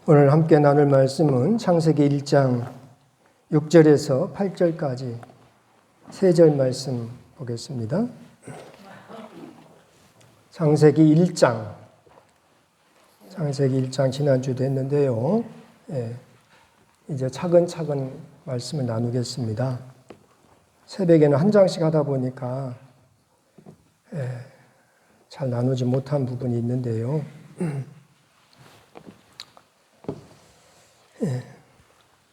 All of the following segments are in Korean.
오늘 함께 나눌 말씀은 창세기 1장 6절에서 8절까지 세 절 말씀 보겠습니다. 창세기 1장 지난주도 했는데요. 이제 차근차근 말씀을 나누겠습니다. 새벽에는 한 장씩 하다 보니까 잘 나누지 못한 부분이 있는데요.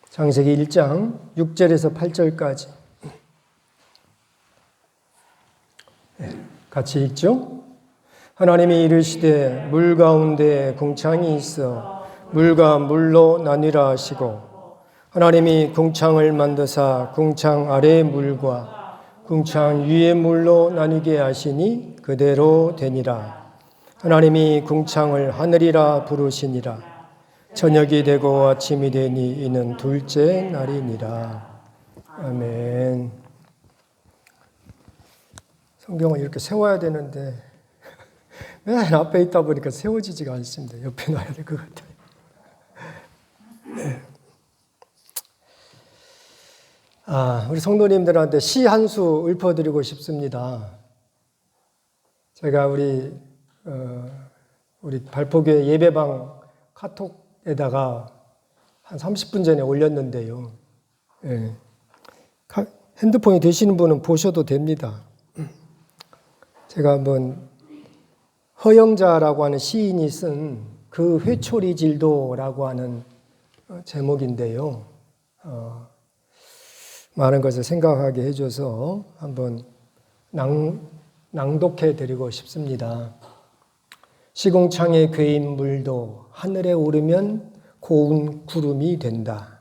창세기 1장 6절에서 8절까지 같이 읽죠. 하나님이 이르시되 물 가운데 궁창이 있어 물과 물로 나뉘라 하시고 하나님이 궁창을 만드사 궁창 아래의 물과 궁창 위의 물로 나뉘게 하시니 그대로 되니라. 하나님이 궁창을 하늘이라 부르시니라. 저녁이 되고 아침이 되니 이는 둘째 날이니라. 아멘. 성경을 이렇게 세워야 되는데 맨날 앞에 있다 보니까 세워지지가 않습니다. 옆에 놔야 될 것 같아요. 우리 성도님들한테 시 한 수 읊어드리고 싶습니다. 제가 우리 발포교회 예배방 카톡에다가 한 30분 전에 올렸는데요. 핸드폰이 되시는 분은 보셔도 됩니다. 제가 한번 허영자라고 하는 시인이 쓴 그 회초리질도라고 하는 제목인데요. 많은 것을 생각하게 해줘서 한번 낭독해 드리고 싶습니다. 시궁창에 괴인 물도 하늘에 오르면 고운 구름이 된다.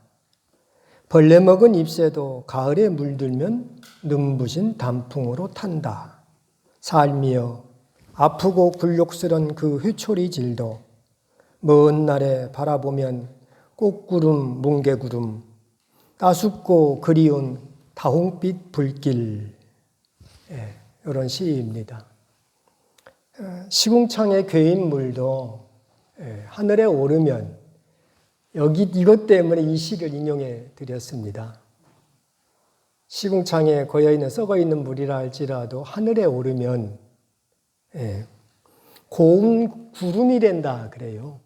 벌레 먹은 잎새도 가을에 물들면 눈부신 단풍으로 탄다. 삶이여 아프고 굴욕스런 그 회초리질도 먼 날에 바라보면 꽃구름 뭉게구름 따숩고 그리운 다홍빛 불길, 이런 시입니다. 시궁창에 괴인 물도 하늘에 오르면 이것 때문에 이 시를 인용해 드렸습니다. 시궁창에 고여있는 썩어있는 물이라 할지라도 하늘에 오르면 고운 구름이 된다 그래요.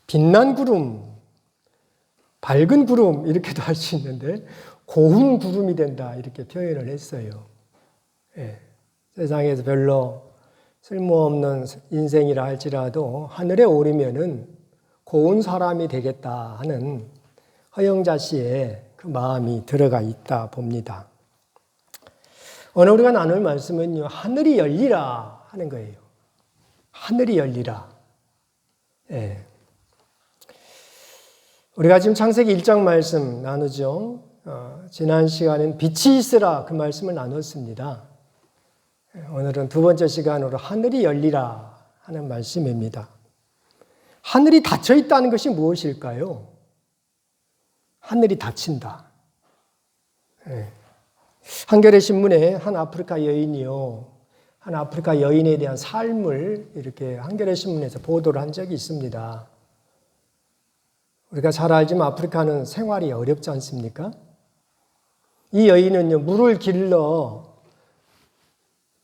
빛난 구름, 밝은 구름 이렇게도 할 수 있는데 고운 구름이 된다 이렇게 표현을 했어요. 세상에서 별로 쓸모없는 인생이라 할지라도 하늘에 오르면은 고운 사람이 되겠다 하는 허영자 씨의 그 마음이 들어가 있다 봅니다. 오늘 우리가 나눌 말씀은요, 하늘이 열리라 하는 거예요. 하늘이 열리라. 우리가 지금 창세기 1장 말씀 나누죠. 지난 시간엔 빛이 있으라 그 말씀을 나눴습니다. 오늘은 두 번째 시간으로 하늘이 열리라 하는 말씀입니다. 하늘이 닫혀 있다는 것이 무엇일까요? 하늘이 닫힌다. 한겨레 신문에 한 아프리카 여인에 대한 삶을 이렇게 한겨레 신문에서 보도를 한 적이 있습니다. 우리가 잘 알지만 아프리카는 생활이 어렵지 않습니까? 이 여인은요,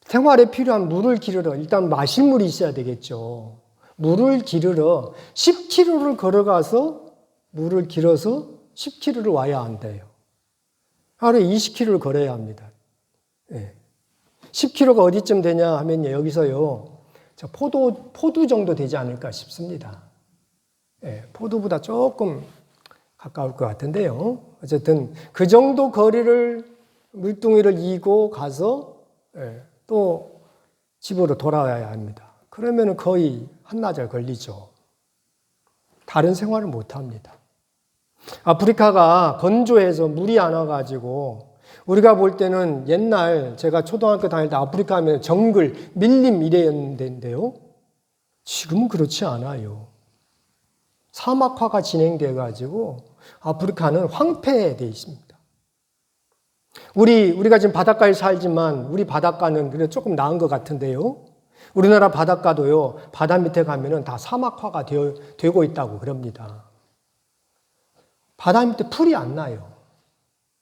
생활에 필요한 물을 기르러, 일단 마실 물이 있어야 되겠죠. 물을 기르러 10km를 걸어가서 물을 길어서 10km를 와야 한대요. 하루에 20km를 걸어야 합니다. 10km가 어디쯤 되냐 하면요, 여기서요, 포두 정도 되지 않을까 싶습니다. 포두보다 조금 가까울 것 같은데요. 어쨌든 그 정도 거리를 물뚱이를 이고 가서 또 집으로 돌아와야 합니다. 그러면 거의 한나절 걸리죠. 다른 생활을 못 합니다. 아프리카가 건조해서 물이 안 와가지고 우리가 볼 때는 옛날 제가 초등학교 다닐 때 아프리카 하면 정글, 밀림 이랬는데요. 지금은 그렇지 않아요. 사막화가 진행돼가지고 아프리카는 황폐되어 있습니다. 우리가 지금 바닷가에 살지만 우리 바닷가는 그래도 조금 나은 것 같은데요. 우리나라 바닷가도요, 바다 밑에 가면은 다 사막화가 되고 있다고 그럽니다. 바다 밑에 풀이 안 나요.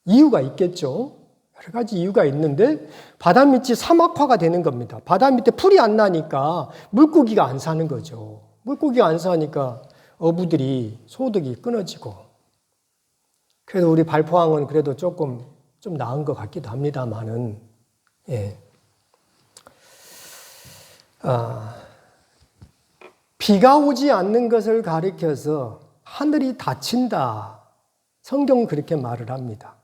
이유가 있겠죠. 여러 가지 이유가 있는데 바다 밑이 사막화가 되는 겁니다. 바다 밑에 풀이 안 나니까 물고기가 안 사는 거죠. 물고기가 안 사니까 어부들이 소득이 끊어지고. 그래도 우리 발포항은 그래도 조금 좀 나은 것 같기도 합니다만은, 예. 비가 오지 않는 것을 가리켜서 하늘이 닫힌다. 성경은 그렇게 말을 합니다.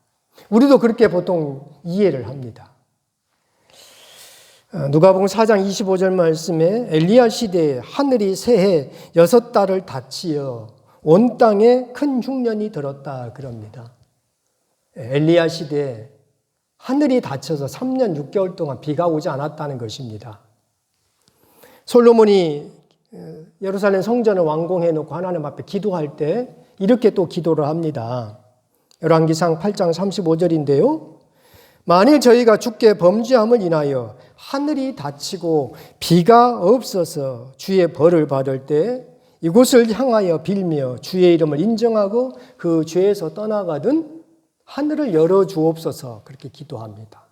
우리도 그렇게 보통 이해를 합니다. 누가복음 4장 25절 말씀에 엘리야 시대에 하늘이 새해 6달을 닫히어 온 땅에 큰 흉년이 들었다 그럽니다. 엘리야 시대에 하늘이 닫혀서 3년 6개월 동안 비가 오지 않았다는 것입니다. 솔로몬이 예루살렘 성전을 완공해 놓고 하나님 앞에 기도할 때 이렇게 또 기도를 합니다. 열왕기상 8장 35절인데요. 만일 저희가 주께 범죄함을 인하여 하늘이 닫히고 비가 없어서 주의 벌을 받을 때 이곳을 향하여 빌며 주의 이름을 인정하고 그 죄에서 떠나가든 하늘을 열어주옵소서 그렇게 기도합니다.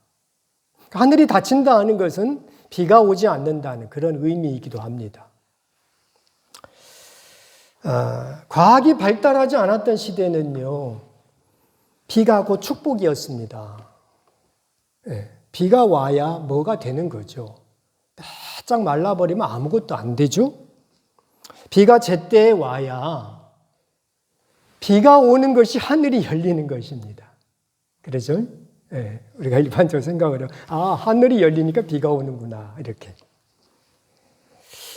하늘이 닫힌다는 것은 비가 오지 않는다는 그런 의미이기도 합니다. 과학이 발달하지 않았던 시대는요, 비가 곧 축복이었습니다. 네, 비가 와야 뭐가 되는 거죠. 바짝 말라버리면 아무것도 안 되죠. 비가 제때에 와야 비가 오는 것이 하늘이 열리는 것입니다. 그래서 네, 우리가 일반적으로 생각을 해요. 하늘이 열리니까 비가 오는구나 이렇게.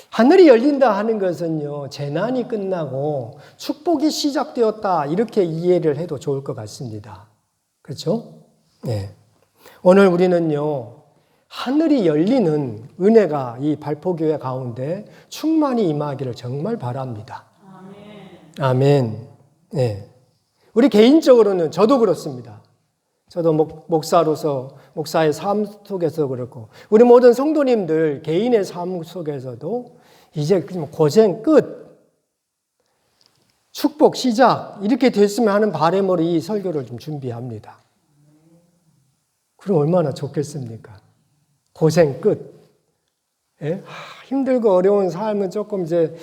하늘이 열린다 하는 것은요, 재난이 끝나고 축복이 시작되었다 이렇게 이해를 해도 좋을 것 같습니다. 그렇죠? 네. 오늘 우리는요, 하늘이 열리는 은혜가 이 발포교회 가운데 충만히 임하기를 정말 바랍니다. 아멘. 네. 우리 개인적으로는 저도 그렇습니다. 저도 목사로서 목사의 삶 속에서 그렇고 우리 모든 성도님들 개인의 삶 속에서도 이제 고생 끝, 축복 시작 이렇게 됐으면 하는 바람으로 이 설교를 좀 준비합니다. 그럼 얼마나 좋겠습니까? 고생 끝. 예? 힘들고 어려운 삶은 조금 이제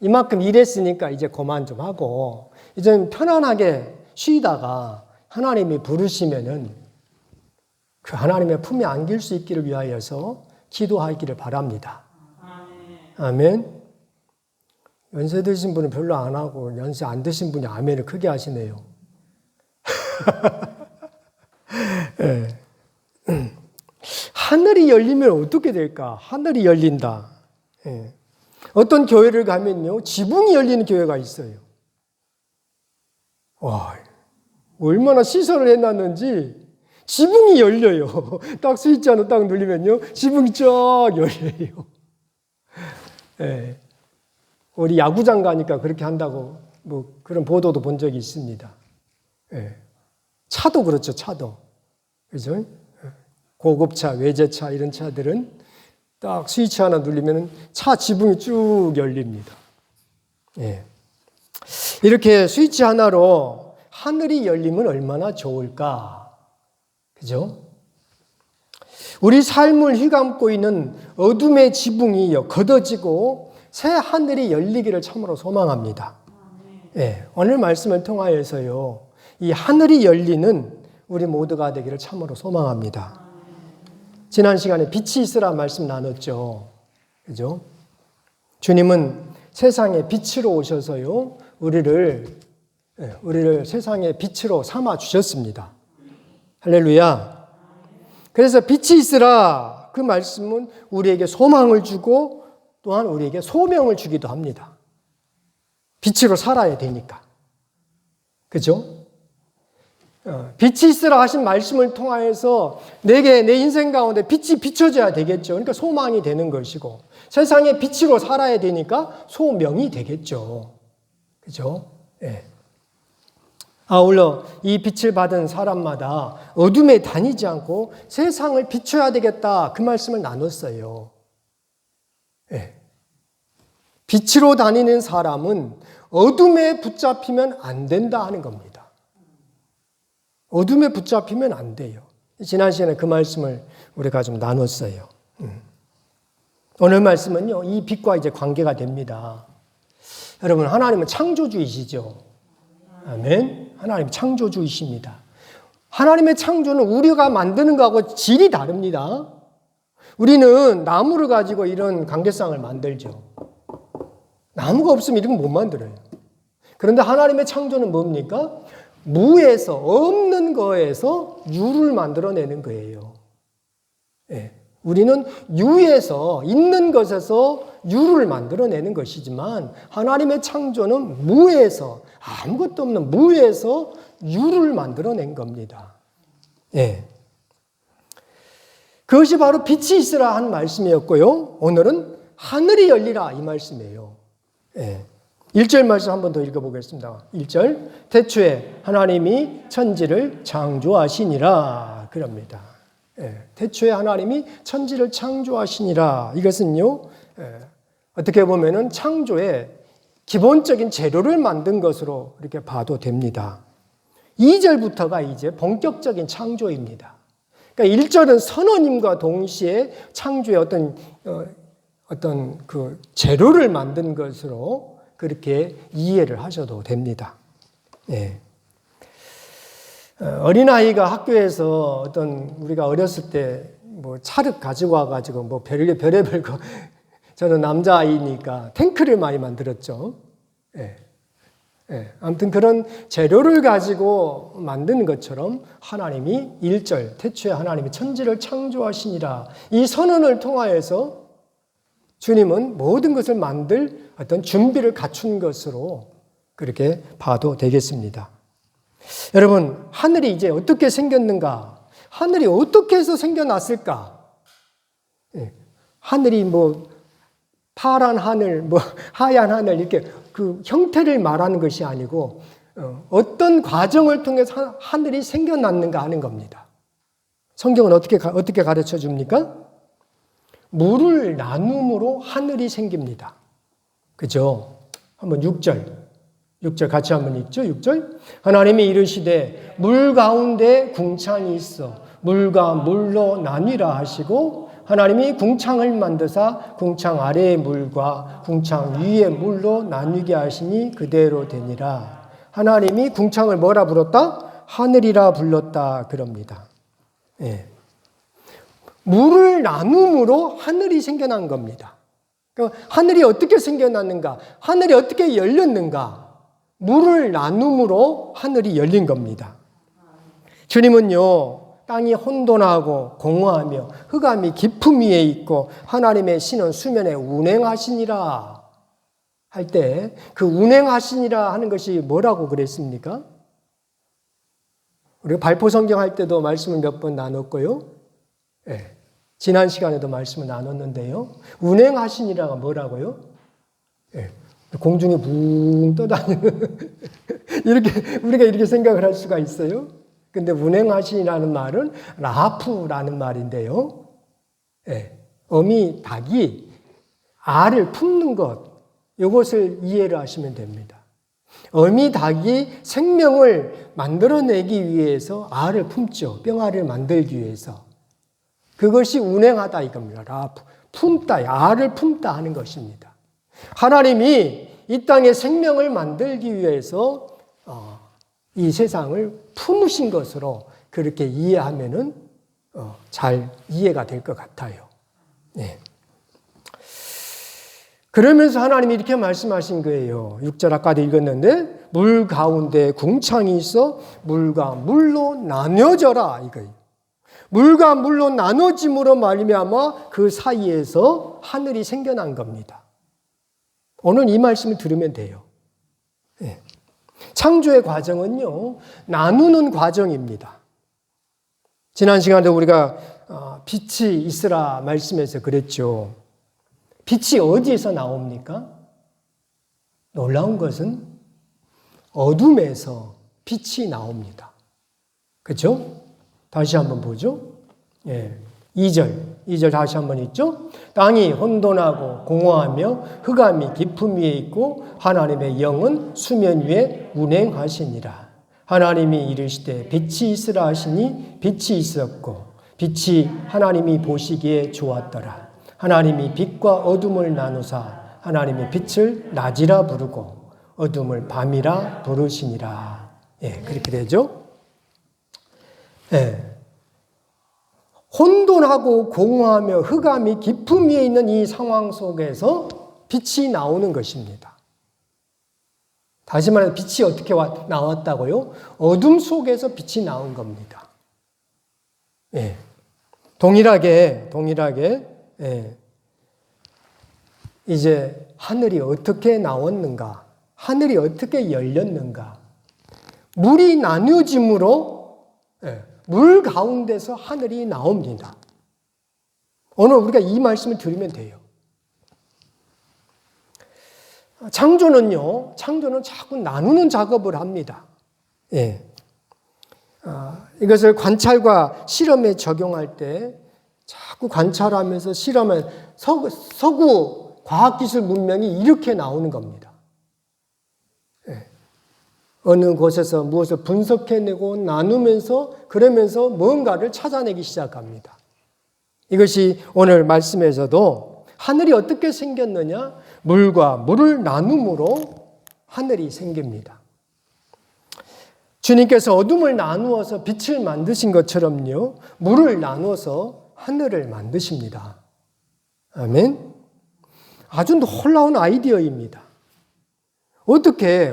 이만큼 일했으니까 이제 그만 좀 하고 이제 편안하게 쉬다가 하나님이 부르시면은 그 하나님의 품에 안길 수 있기를 위하여서 기도하기를 바랍니다. 아멘. 연세 드신 분은 별로 안 하고 연세 안 드신 분이 아멘을 크게 하시네요. 네. 하늘이 열리면 어떻게 될까? 하늘이 열린다. 네. 어떤 교회를 가면요, 지붕이 열리는 교회가 있어요. 와, 얼마나 시설을 해놨는지 지붕이 열려요. 딱 스위치 하나 딱 누르면요, 지붕이 쫙 열려요. 네. 우리 야구장 가니까 그렇게 한다고 그런 보도도 본 적이 있습니다. 네. 차도 그렇죠, 차도. 그죠? 고급차, 외제차 이런 차들은 딱 스위치 하나 누르면 차 지붕이 쭉 열립니다. 예. 이렇게 스위치 하나로 하늘이 열리면 얼마나 좋을까? 그죠? 우리 삶을 휘감고 있는 어둠의 지붕이 걷어지고 새 하늘이 열리기를 참으로 소망합니다. 예. 오늘 말씀을 통하여서요, 이 하늘이 열리는 우리 모두가 되기를 참으로 소망합니다. 지난 시간에 빛이 있으라 말씀 나눴죠. 그죠? 주님은 세상의 빛으로 오셔서요, 우리를 세상의 빛으로 삼아 주셨습니다. 할렐루야. 그래서 빛이 있으라 그 말씀은 우리에게 소망을 주고 또한 우리에게 소명을 주기도 합니다. 빛으로 살아야 되니까. 그죠? 빛이 있으라 하신 말씀을 통하여서 내게 내 인생 가운데 빛이 비춰져야 되겠죠. 그러니까 소망이 되는 것이고 세상에 빛으로 살아야 되니까 소명이 되겠죠. 그죠? 예. 아울러 이 빛을 받은 사람마다 어둠에 다니지 않고 세상을 비춰야 되겠다 그 말씀을 나눴어요. 예. 빛으로 다니는 사람은 어둠에 붙잡히면 안 된다 하는 겁니다. 어둠에 붙잡히면 안 돼요. 지난 시간에 그 말씀을 우리가 좀 나눴어요. 오늘 말씀은요, 이 빛과 이제 관계가 됩니다. 여러분, 하나님은 창조주이시죠? 아멘. 하나님 창조주이십니다. 하나님의 창조는 우리가 만드는 거하고 질이 다릅니다. 우리는 나무를 가지고 이런 관계상을 만들죠. 나무가 없으면 이런 거 못 만들어요. 그런데 하나님의 창조는 뭡니까? 무에서, 없는 거에서 유를 만들어내는 거예요. 예. 우리는 유에서, 있는 것에서 유를 만들어내는 것이지만 하나님의 창조는 무에서, 아무것도 없는 무에서 유를 만들어낸 겁니다. 예. 그것이 바로 빛이 있으라 한 말씀이었고요. 오늘은 하늘이 열리라 이 말씀이에요. 예. 1절 말씀 한 번 더 읽어보겠습니다. 1절, 태초에 하나님이 천지를 창조하시니라 그럽니다. 예. 태초에 하나님이 천지를 창조하시니라. 이것은요, 어떻게 보면은 창조의 기본적인 재료를 만든 것으로 이렇게 봐도 됩니다. 2절부터가 이제 본격적인 창조입니다. 그러니까 1절은 선언임과 동시에 창조의 어떤 그 재료를 만든 것으로 그렇게 이해를 하셔도 됩니다. 예. 어린아이가 학교에서 우리가 어렸을 때 뭐 찰흙 가지고 와가지고 뭐 별의별 거, 저는 남자아이니까 탱크를 많이 만들었죠. 예. 예. 아무튼 그런 재료를 가지고 만드는 것처럼 하나님이 1절, 태초에 하나님이 천지를 창조하시니라. 이 선언을 통하여서 주님은 모든 것을 만들 어떤 준비를 갖춘 것으로 그렇게 봐도 되겠습니다. 여러분, 하늘이 이제 어떻게 생겼는가? 하늘이 어떻게 해서 생겨났을까? 예. 하늘이 뭐 파란 하늘, 뭐 하얀 하늘 이렇게 그 형태를 말하는 것이 아니고 어떤 과정을 통해서 하늘이 생겨났는가 하는 겁니다. 성경은 어떻게 가르쳐 줍니까? 물을 나눔으로 하늘이 생깁니다. 그죠? 한번 6절 같이 한번 읽죠. 6절. 하나님이 이르시되 물 가운데 궁창이 있어 물과 물로 나뉘라 하시고 하나님이 궁창을 만드사 궁창 아래의 물과 궁창 위의 물로 나뉘게 하시니 그대로 되니라. 하나님이 궁창을 뭐라 불렀다? 하늘이라 불렀다 그럽니다. 예. 물을 나눔으로 하늘이 생겨난 겁니다. 그러니까 하늘이 어떻게 생겨났는가? 하늘이 어떻게 열렸는가? 물을 나눔으로 하늘이 열린 겁니다. 주님은요, 땅이 혼돈하고 공허하며 흑암이 깊음 위에 있고 하나님의 신은 수면에 운행하시니라 할 때 그 운행하시니라 하는 것이 뭐라고 그랬습니까? 우리가 발포 성경 할 때도 말씀을 몇 번 나눴고요. 네. 지난 시간에도 말씀을 나눴는데요. 운행하시니라가 뭐라고요? 네. 공중에 붕 떠다니는 이렇게 우리가 이렇게 생각을 할 수가 있어요. 근데 운행하시니라는 말은 라프라는 말인데요. 네. 어미 닭이 알을 품는 것, 이것을 이해를 하시면 됩니다. 어미 닭이 생명을 만들어내기 위해서 알을 품죠. 뿅알을 만들기 위해서. 그것이 운행하다 이겁니다. 라프. 품다, 알을 품다 하는 것입니다. 하나님이 이 땅에 생명을 만들기 위해서 이 세상을 품으신 것으로 그렇게 이해하면은 잘 이해가 될 것 같아요. 네. 그러면서 하나님이 이렇게 말씀하신 거예요. 6절 아까도 읽었는데 물 가운데 궁창이 있어 물과 물로 나뉘어져라 이거예요. 물과 물로 나눠짐으로 말미암아 그 사이에서 하늘이 생겨난 겁니다. 오늘 이 말씀을 들으면 돼요. 네. 창조의 과정은요, 나누는 과정입니다. 지난 시간에 우리가 빛이 있으라 말씀에서 그랬죠. 빛이 어디에서 나옵니까? 놀라운 것은 어둠에서 빛이 나옵니다. 그렇죠? 다시 한번 보죠. 예. 2절 다시 한번 읽죠. 땅이 혼돈하고 공허하며 흑암이 깊음 위에 있고 하나님의 영은 수면 위에 운행하시니라. 하나님이 이르시되 빛이 있으라 하시니 빛이 있었고 빛이 하나님이 보시기에 좋았더라. 하나님이 빛과 어둠을 나누사 하나님의 빛을 낮이라 부르고 어둠을 밤이라 부르시니라. 예, 그렇게 되죠. 예. 혼돈하고 공허하며 흑암이 깊음 위에 있는 이 상황 속에서 빛이 나오는 것입니다. 다시 말해서 빛이 어떻게 나왔다고요? 어둠 속에서 빛이 나온 겁니다. 예. 동일하게, 예. 이제 하늘이 어떻게 나왔는가? 하늘이 어떻게 열렸는가? 물이 나뉘어짐으로, 예. 물 가운데서 하늘이 나옵니다. 오늘 우리가 이 말씀을 들으면 돼요. 창조는 자꾸 나누는 작업을 합니다. 예. 이것을 관찰과 실험에 적용할 때 자꾸 관찰하면서 실험을 서구 과학기술 문명이 이렇게 나오는 겁니다. 예. 어느 곳에서 무엇을 분석해내고 나누면서 그러면서 뭔가를 찾아내기 시작합니다. 이것이 오늘 말씀에서도 하늘이 어떻게 생겼느냐? 물과 물을 나눔으로 하늘이 생깁니다. 주님께서 어둠을 나누어서 빛을 만드신 것처럼요, 물을 나누어서 하늘을 만드십니다. 아멘. 아주 놀라운 아이디어입니다. 어떻게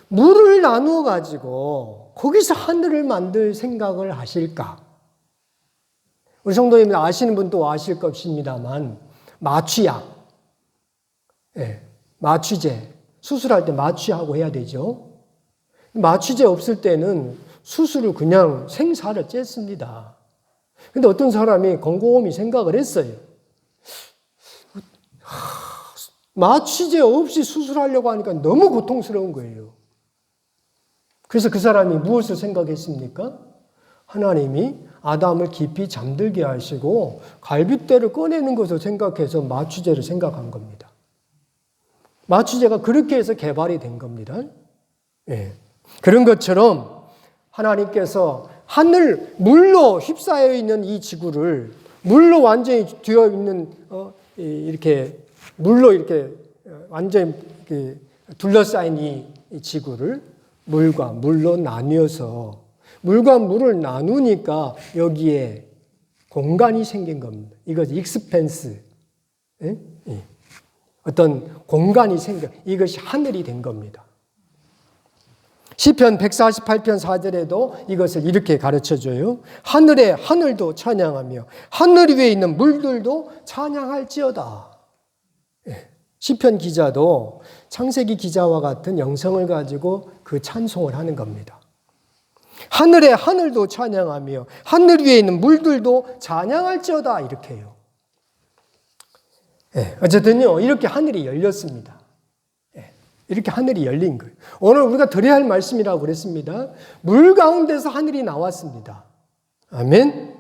물을 나누어 가지고 거기서 하늘을 만들 생각을 하실까? 우리 성도님들 아시는 분도 아실 것입니다만 마취약, 예, 마취제, 수술할 때 마취하고 해야 되죠. 마취제 없을 때는 수술을 그냥 생사를 쬐습니다. 근데 어떤 사람이 곰곰이 생각을 했어요. 마취제 없이 수술하려고 하니까 너무 고통스러운 거예요. 그래서 그 사람이 무엇을 생각했습니까? 하나님이 아담을 깊이 잠들게 하시고 갈빗대를 꺼내는 것을 생각해서 마취제를 생각한 겁니다. 마취제가 그렇게 해서 개발이 된 겁니다. 예. 그런 것처럼 하나님께서 하늘 물로 휩싸여 있는 이 지구를 물로 완전히 뒤어 있는 이렇게 물로 이렇게 완전히 둘러싸인 이 지구를 물과 물로 나뉘어서 물과 물을 나누니까 여기에 공간이 생긴 겁니다. 이것이 익스펜스, 어떤 공간이 이것이 하늘이 된 겁니다. 시편 148편 4절에도 이것을 이렇게 가르쳐줘요. 하늘에 하늘도 찬양하며 하늘 위에 있는 물들도 찬양할지어다. 시편 기자도 창세기 기자와 같은 영성을 가지고 그 찬송을 하는 겁니다. 하늘에 하늘도 찬양하며 하늘 위에 있는 물들도 찬양할지어다 이렇게 해요. 어쨌든요, 이렇게 하늘이 열렸습니다. 이렇게 하늘이 열린 거예요. 오늘 우리가 드려야 할 말씀이라고 그랬습니다. 물 가운데서 하늘이 나왔습니다. 아멘.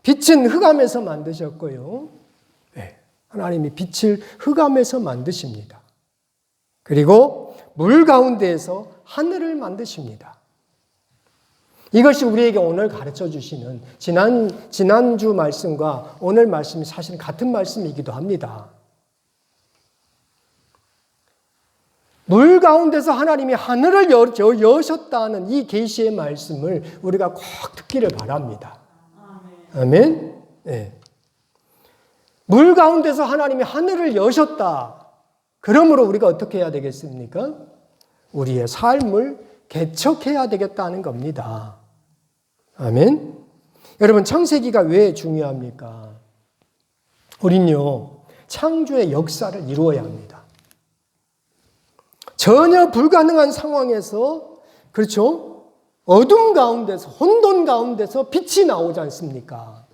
빛은 흑암에서 만드셨고요. 하나님이 빛을 흑암에서 만드십니다. 그리고 물 가운데에서 하늘을 만드십니다. 이것이 우리에게 오늘 가르쳐 주시는 지난주 말씀과 오늘 말씀이 사실 같은 말씀이기도 합니다. 물 가운데서 하나님이 하늘을 여셨다는 이 계시의 말씀을 우리가 꼭 듣기를 바랍니다. 아멘. 네. 물 가운데서 하나님이 하늘을 여셨다. 그러므로 우리가 어떻게 해야 되겠습니까? 우리의 삶을 개척해야 되겠다는 겁니다. 아멘. 여러분, 창세기가 왜 중요합니까? 우린요, 창조의 역사를 이루어야 합니다. 전혀 불가능한 상황에서, 그렇죠? 어둠 가운데서, 혼돈 가운데서 빛이 나오지 않습니까?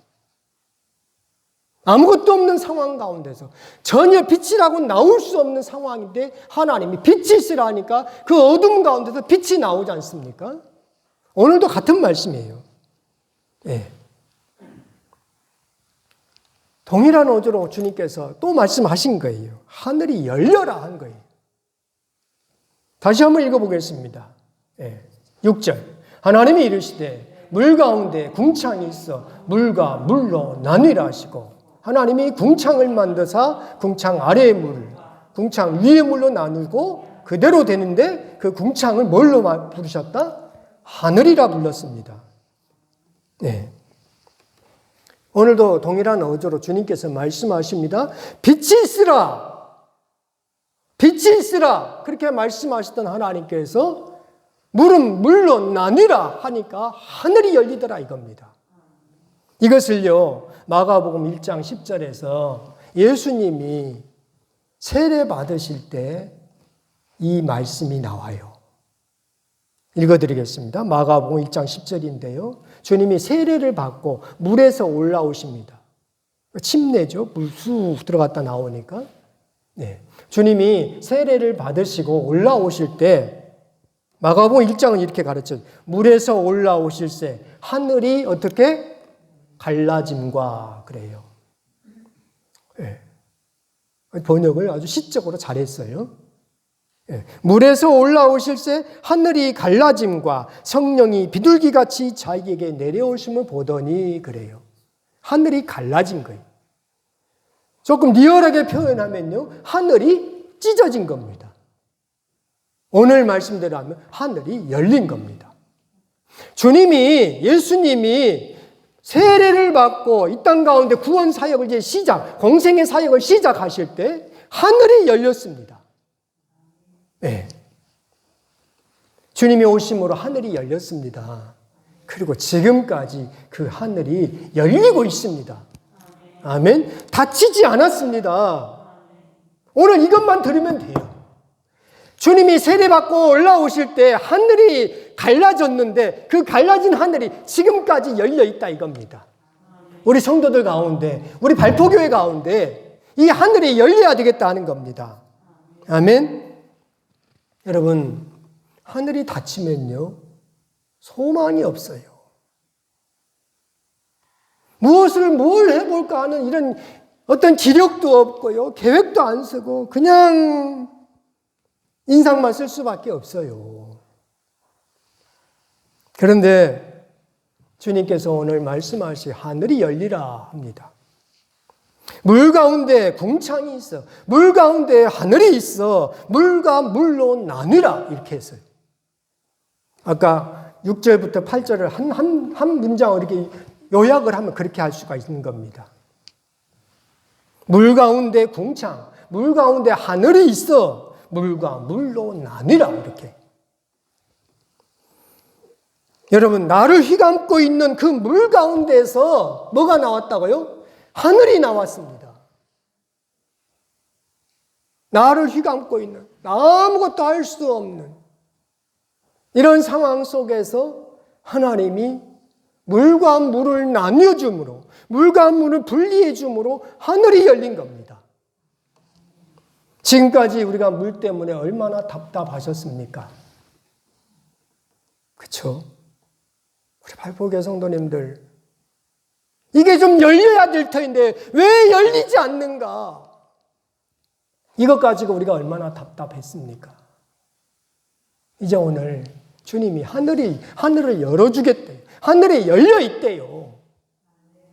아무것도 없는 상황 가운데서 전혀 빛이라고 나올 수 없는 상황인데 하나님이 빛이 있으라니까 그 어둠 가운데서 빛이 나오지 않습니까? 오늘도 같은 말씀이에요. 네. 동일한 어조로 주님께서 또 말씀하신 거예요. 하늘이 열려라 한 거예요. 다시 한번 읽어보겠습니다. 6절. 하나님이 이르시되 물 가운데 궁창이 있어 물과 물로 나뉘라 하시고, 하나님이 궁창을 만드사 궁창 아래의 물을 궁창 위의 물로 나누고 그대로 되는데 그 궁창을 뭘로 부르셨다? 하늘이라 불렀습니다. 네. 오늘도 동일한 어조로 주님께서 말씀하십니다. 빛이 있으라! 빛이 있으라! 그렇게 말씀하셨던 하나님께서 물은 물로 나뉘라 하니까 하늘이 열리더라 이겁니다. 이것을요, 마가복음 1장 10절에서 예수님이 세례 받으실 때 이 말씀이 나와요. 읽어드리겠습니다. 마가복음 1장 10절인데요. 주님이 세례를 받고 물에서 올라오십니다. 침내죠. 물 쑥 들어갔다 나오니까. 네. 주님이 세례를 받으시고 올라오실 때 마가복음 1장은 이렇게 가르쳐요. 물에서 올라오실새 하늘이 어떻게? 갈라짐과 그래요. 네. 번역을 아주 시적으로 잘했어요. 물에서 올라오실새 하늘이 갈라짐과 성령이 비둘기같이 자기에게 내려오심을 보더니 그래요. 하늘이 갈라진 거예요. 조금 리얼하게 표현하면요, 하늘이 찢어진 겁니다. 오늘 말씀대로 하면 하늘이 열린 겁니다. 예수님이 세례를 받고 이 땅 가운데 구원 사역을 공생의 사역을 시작하실 때 하늘이 열렸습니다. 네. 주님이 오심으로 하늘이 열렸습니다. 그리고 지금까지 그 하늘이 열리고 있습니다. 아멘. 닫히지 않았습니다. 오늘 이것만 들으면 돼요. 주님이 세례받고 올라오실 때 하늘이 갈라졌는데 그 갈라진 하늘이 지금까지 열려 있다 이겁니다. 우리 성도들 가운데, 우리 발포교회 가운데 이 하늘이 열려야 되겠다 하는 겁니다. 아멘. 여러분, 하늘이 닫히면요, 소망이 없어요. 뭘 해볼까 하는 이런 어떤 기력도 없고요, 계획도 안 쓰고 그냥 인상만 쓸 수밖에 없어요. 그런데 주님께서 오늘 말씀하신 하늘이 열리라 합니다. 물 가운데 궁창이 있어. 물 가운데 하늘이 있어. 물과 물로 나뉘라. 이렇게 했어요. 아까 6절부터 8절을 한 문장을 이렇게 요약을 하면 그렇게 할 수가 있는 겁니다. 물 가운데 궁창, 물 가운데 하늘이 있어. 물과 물로 나뉘라. 이렇게. 여러분, 나를 휘감고 있는 그 물 가운데에서 뭐가 나왔다고요? 하늘이 나왔습니다. 나를 휘감고 있는, 아무것도 할 수 없는 이런 상황 속에서 하나님이 물과 물을 나뉘어줌으로, 물과 물을 분리해줌으로 하늘이 열린 겁니다. 지금까지 우리가 물 때문에 얼마나 답답하셨습니까? 그렇죠? 우리 발포교 성도님들, 이게 좀 열려야 될 터인데 왜 열리지 않는가? 이것 가지고 우리가 얼마나 답답했습니까? 이제 오늘 주님이 하늘을 열어주겠대요. 하늘이 열려있대요.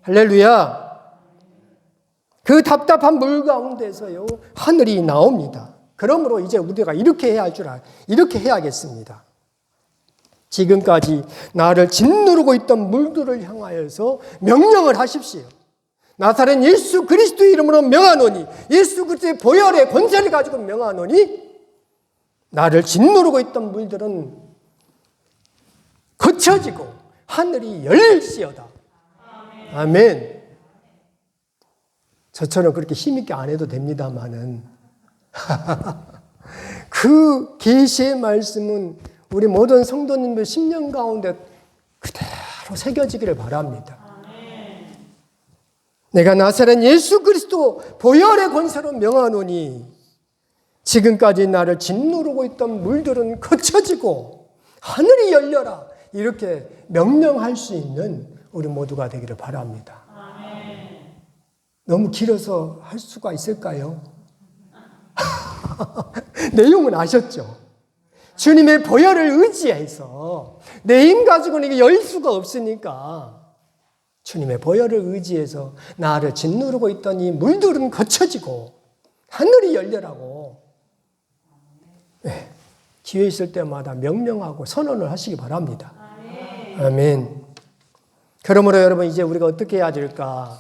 할렐루야. 그 답답한 물 가운데서요, 하늘이 나옵니다. 그러므로 이제 우리가 이렇게 이렇게 해야겠습니다. 지금까지 나를 짓누르고 있던 물들을 향하여서 명령을 하십시오. 나사렛 예수 그리스도 이름으로 명하노니, 예수 그리스도의 보혈의 권세를 가지고 명하노니, 나를 짓누르고 있던 물들은 거쳐지고 하늘이 열릴지어다. 아멘. 저처럼 그렇게 힘있게 안 해도 됩니다마는 그 계시의 말씀은 우리 모든 성도님들 10년 가운데 그대로 새겨지기를 바랍니다. 내가 나사렛 예수 그리스도 보혈의 권세로 명하노니 지금까지 나를 짓누르고 있던 물들은 거쳐지고 하늘이 열려라. 이렇게 명령할 수 있는 우리 모두가 되기를 바랍니다. 너무 길어서 할 수가 있을까요? 내용은 아셨죠? 주님의 보혈을 의지해서 내 힘 가지고는 이게 열 수가 없으니까 주님의 보혈을 의지해서 나를 짓누르고 있던 이 물들은 거쳐지고 하늘이 열려라고 네, 기회 있을 때마다 명령하고 선언을 하시기 바랍니다. 아멘. 그러므로 여러분 이제 우리가 어떻게 해야 될까?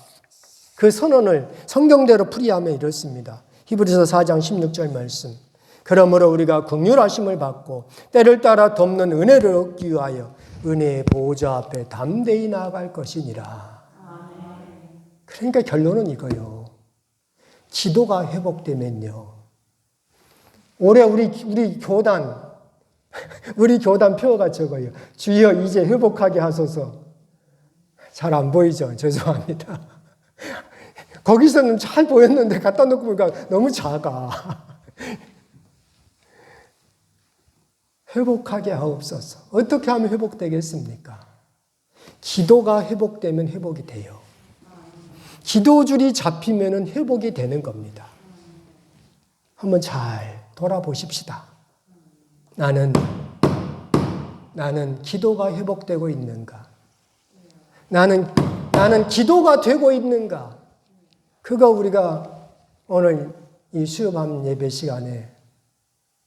그 선언을 성경대로 풀이하면 이렇습니다. 히브리서 4장 16절 말씀. 그러므로 우리가 긍휼하심을 받고 때를 따라 돕는 은혜를 얻기 위하여 은혜의 보호자 앞에 담대히 나아갈 것이니라. 그러니까 결론은 이거요. 기도가 회복되면요. 올해 우리 교단 표어가 저거예요. 주여 이제 회복하게 하소서. 잘 안 보이죠? 죄송합니다. 거기서는 잘 보였는데 갖다 놓고 보니까 너무 작아. 회복하게 하옵소서. 어떻게 하면 회복되겠습니까? 기도가 회복되면 회복이 돼요. 기도줄이 잡히면 회복이 되는 겁니다. 한번 잘 돌아보십시다. 나는 기도가 회복되고 있는가? 나는 기도가 되고 있는가? 그거 우리가 오늘 이 수요밤 예배 시간에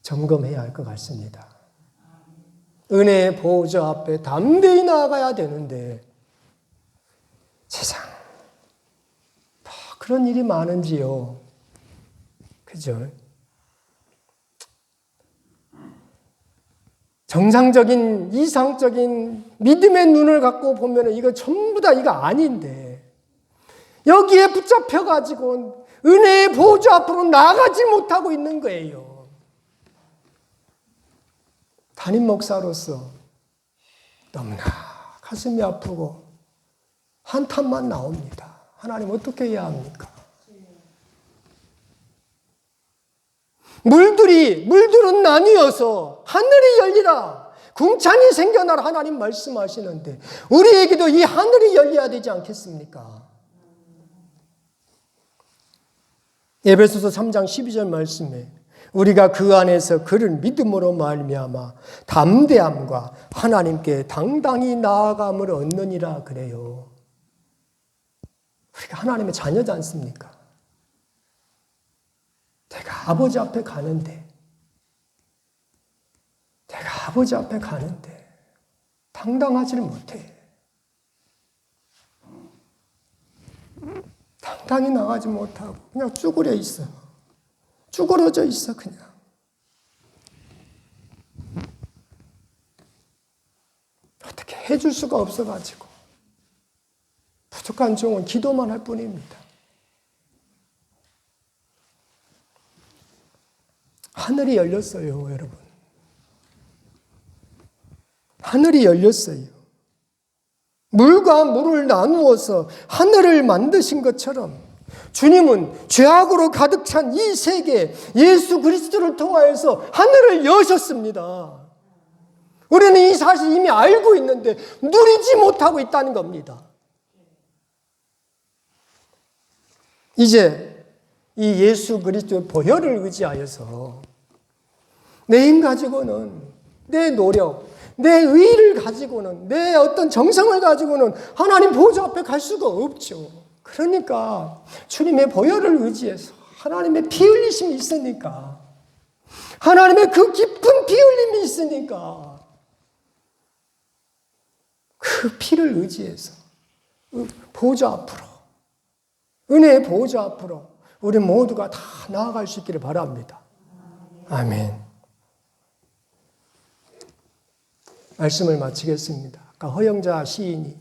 점검해야 할 것 같습니다. 은혜의 보호자 앞에 담대히 나아가야 되는데 세상 그런 일이 많은지요. 그죠? 정상적인 이상적인 믿음의 눈을 갖고 보면 이거 전부 다 이거 아닌데 여기에 붙잡혀가지고 은혜의 보호자 앞으로 나가지 못하고 있는 거예요. 담임 목사로서 너무나 가슴이 아프고 한탄만 나옵니다. 하나님 어떻게 해야 합니까? 물들은 나뉘어서 하늘이 열리라. 궁창이 생겨나라 하나님 말씀하시는데 우리에게도 이 하늘이 열려야 되지 않겠습니까? 에베소서 3장 12절 말씀에 우리가 그 안에서 그를 믿음으로 말미암아 담대함과 하나님께 당당히 나아감을 얻느니라 그래요. 우리가 하나님의 자녀지 않습니까? 내가 아버지 앞에 가는데 당당하지를 못해. 당당히 나가지 못하고 그냥 쭈그려 있어. 쭈그러져 있어 그냥. 어떻게 해줄 수가 없어가지고 부족한 종은 기도만 할 뿐입니다. 하늘이 열렸어요, 여러분. 하늘이 열렸어요. 물과 물을 나누어서 하늘을 만드신 것처럼 주님은 죄악으로 가득 찬 이 세계 예수 그리스도를 통하여서 하늘을 여셨습니다. 우리는 이 사실 이미 알고 있는데 누리지 못하고 있다는 겁니다. 이제 이 예수 그리스도의 보혈을 의지하여서 내 힘 가지고는 내 노력, 내 의의를 가지고는 내 어떤 정성을 가지고는 하나님 보좌 앞에 갈 수가 없죠. 그러니까 주님의 보혈을 의지해서 하나님의 피 흘리심이 있으니까 하나님의 그 깊은 피 흘림이 있으니까 그 피를 의지해서 보좌 앞으로 은혜의 보좌 앞으로 우리 모두가 다 나아갈 수 있기를 바랍니다. 아멘. 말씀을 마치겠습니다. 아까 허영자 시인이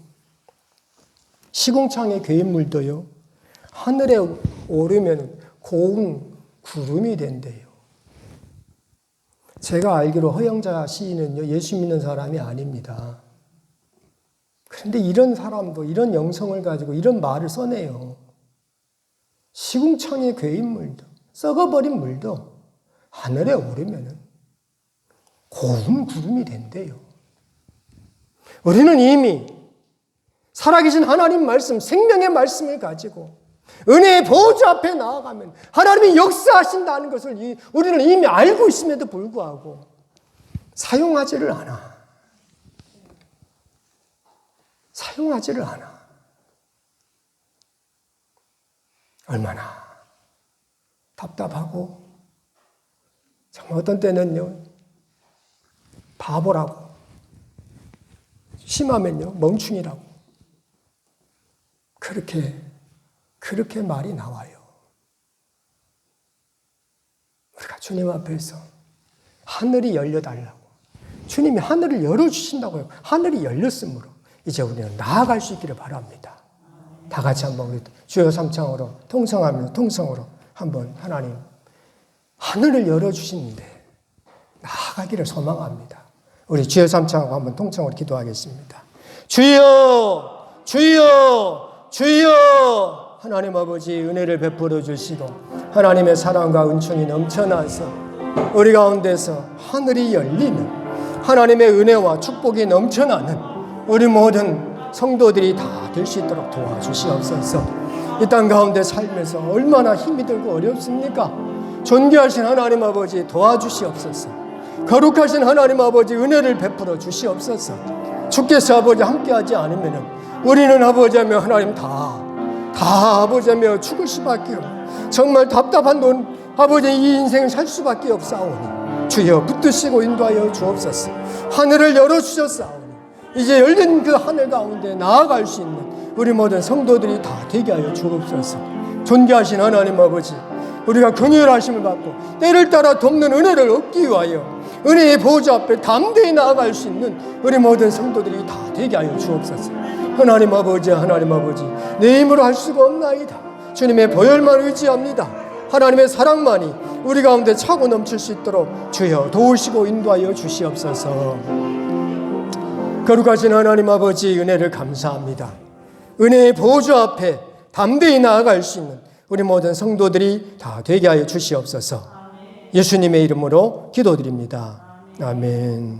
시궁창의 괴인물도요 하늘에 오르면 고운 구름이 된대요. 제가 알기로 허영자 시인은요 예수 믿는 사람이 아닙니다. 그런데 이런 사람도 이런 영성을 가지고 이런 말을 써내요. 시궁창의 괴인물도 썩어버린 물도 하늘에 오르면 고운 구름이 된대요. 우리는 이미 살아계신 하나님 말씀, 생명의 말씀을 가지고 은혜의 보좌 앞에 나아가면 하나님이 역사하신다는 것을 우리는 이미 알고 있음에도 불구하고 사용하지를 않아. 사용하지를 않아. 얼마나 답답하고 정말 어떤 때는요 바보라고, 심하면요 멍충이라고 그렇게 말이 나와요. 우리가 주님 앞에서 하늘이 열려달라고, 주님이 하늘을 열어주신다고요. 하늘이 열렸으므로 이제 우리는 나아갈 수 있기를 바랍니다. 다 같이 한번 우리 주여 삼창으로 통성으로 한번 하나님 하늘을 열어주시는데 나아가기를 소망합니다. 우리 주여 삼창하고 한번 통성으로 기도하겠습니다. 주여 주여 주여. 하나님 아버지 은혜를 베풀어 주시고 하나님의 사랑과 은총이 넘쳐나서 우리 가운데서 하늘이 열리는 하나님의 은혜와 축복이 넘쳐나는 우리 모든 성도들이 다 될 수 있도록 도와주시옵소서. 이 땅 가운데 살면서 얼마나 힘이 들고 어렵습니까? 존귀하신 하나님 아버지 도와주시옵소서. 거룩하신 하나님 아버지 은혜를 베풀어 주시옵소서. 주께서 아버지 함께하지 않으면 우리는 아버지며 하나님 다 아버지며 죽을 수밖에 없고 정말 답답한 아버지 이 인생을 살 수밖에 없사오니 주여 붙드시고 인도하여 주옵소서. 하늘을 열어주셨사오니 이제 열린 그 하늘 가운데 나아갈 수 있는 우리 모든 성도들이 다 되게 하여 주옵소서. 존귀하신 하나님 아버지, 우리가 긍휼하심을 받고 때를 따라 돕는 은혜를 얻기 위하여 은혜의 보좌 앞에 담대히 나아갈 수 있는 우리 모든 성도들이 다 되게 하여 주옵소서. 하나님 아버지 내 힘으로 할 수가 없나이다. 주님의 보혈만 의지합니다. 하나님의 사랑만이 우리 가운데 차고 넘칠 수 있도록 주여 도우시고 인도하여 주시옵소서. 거룩하신 하나님 아버지 은혜를 감사합니다. 은혜의 보좌 앞에 담대히 나아갈 수 있는 우리 모든 성도들이 다 되게 하여 주시옵소서. 예수님의 이름으로 기도드립니다. 아멘.